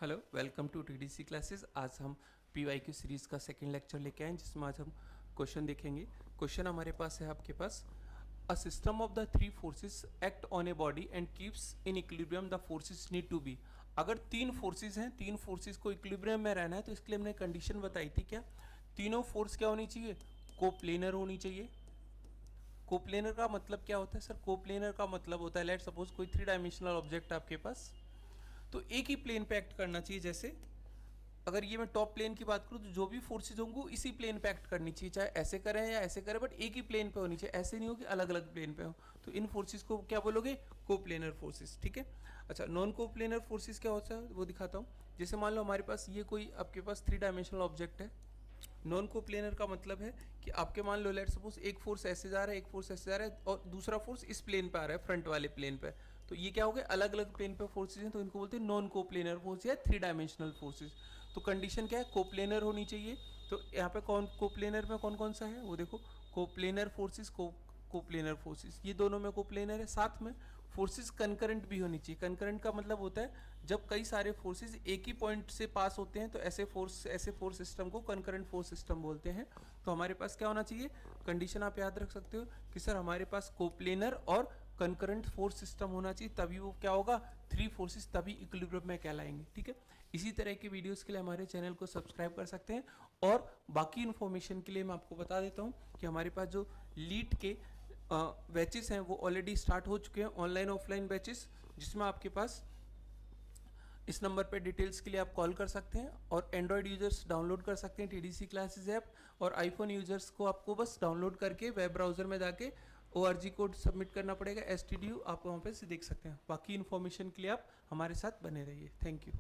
Hello, welcome to TDC classes. आज हम PYQ series का सेकंड लेक्चर लेके आए हैं, जिसमें आज हम क्वेश्चन देखेंगे। क्वेश्चन हमारे पास है आपके पास, a system of the three forces act on a body and keeps in equilibrium the forces need to be. अगर तीन फोर्सेस हैं, तीन फोर्सेस को इक्विलिब्रियम में रहना है, तो इसके लिए हमने कंडीशन बताई थी क्या, तीनों फोर्स क्या होनी चाहिए, कोप्लेनर होनी चाहिए। कोप्लेनर का मतलब क्या होता है सर? कोप्लेनर का मतलब होता है, लेट सपोज कोई थ्री डायमेंशनल ऑब्जेक्ट आपके पास, तो एक ही प्लेन पे एक्ट करना चाहिए। जैसे अगर ये मैं टॉप प्लेन की बात करूँ तो जो भी फोर्सेज होंगे इसी प्लेन पे एक्ट करनी चाहिए, चाहे ऐसे करें या ऐसे करें, बट एक ही प्लेन पे होनी चाहिए। ऐसे नहीं हो कि अलग अलग प्लेन पे हो। तो इन फोर्सेज को क्या बोलोगे? Coplanar forces. ठीक है। अच्छा, नॉन कोप्लेनर फोर्सेज क्या होता है वो दिखाता हूँ। जैसे मान लो हमारे पास ये कोई आपके पास थ्री डायमेंशनल ऑब्जेक्ट है। नॉन कोप्लेनर का मतलब है कि आपके मान लो लेट सपोज एक फोर्स ऐसे जा रहा है, एक फोर्स ऐसे जा रहा है, और दूसरा फोर्स इस प्लेन पे आ रहा है, फ्रंट वाले प्लेन पे। तो ये क्या हो गया, अलग अलग प्लेन पे फोर्सेज हैं, तो इनको बोलते हैं नॉन कोप्लेनर फोर्स या थ्री डायमेंशनल फोर्सेज। तो कंडीशन क्या है, कोप्लेनर होनी चाहिए। तो यहाँ पे कौन कोप्लेनर में कौन कौन सा है वो देखो, कोप्लेनर फोर्सेज, कोप्लेनर फोर्सेस, ये दोनों में कोप्लेनर है। साथ में फोर्सेस कंकरेंट भी होनी चाहिए। कंकरेंट का मतलब होता है जब कई सारे फोर्सेस एक ही पॉइंट से पास होते हैं, तो ऐसे फोर्स सिस्टम को कंकरेंट फोर्स सिस्टम बोलते हैं। तो हमारे पास क्या होना चाहिए, कंडीशन आप याद रख सकते हो कि सर हमारे पास कोप्लेनर और कंकरेंट फोर्स सिस्टम होना चाहिए, तभी वो क्या होगा, थ्री फोर्सेस तभी इक्विलिब्रियम में कहलाएंगे। ठीक है। इसी तरह के वीडियोस के लिए हमारे चैनल को सब्सक्राइब कर सकते हैं। और बाकी इन्फॉर्मेशन के लिए मैं आपको बता देता हूँ कि हमारे पास जो लीट के बैचेस हैं वो ऑलरेडी स्टार्ट हो चुके हैं, ऑनलाइन ऑफलाइन बैचेस, जिसमें आपके पास इस नंबर पे डिटेल्स के लिए आप कॉल कर सकते हैं। और एंड्रॉयड यूजर्स डाउनलोड कर सकते हैं टीडीसी क्लासेस ऐप, और आईफोन यूजर्स को आपको बस डाउनलोड करके वेब ब्राउज़र में जाके ORG कोड सबमिट करना पड़ेगा, STDU, आप वहाँ पे से देख सकते हैं। बाकी इन्फॉर्मेशन के लिए आप हमारे साथ बने रहिए। Thank you.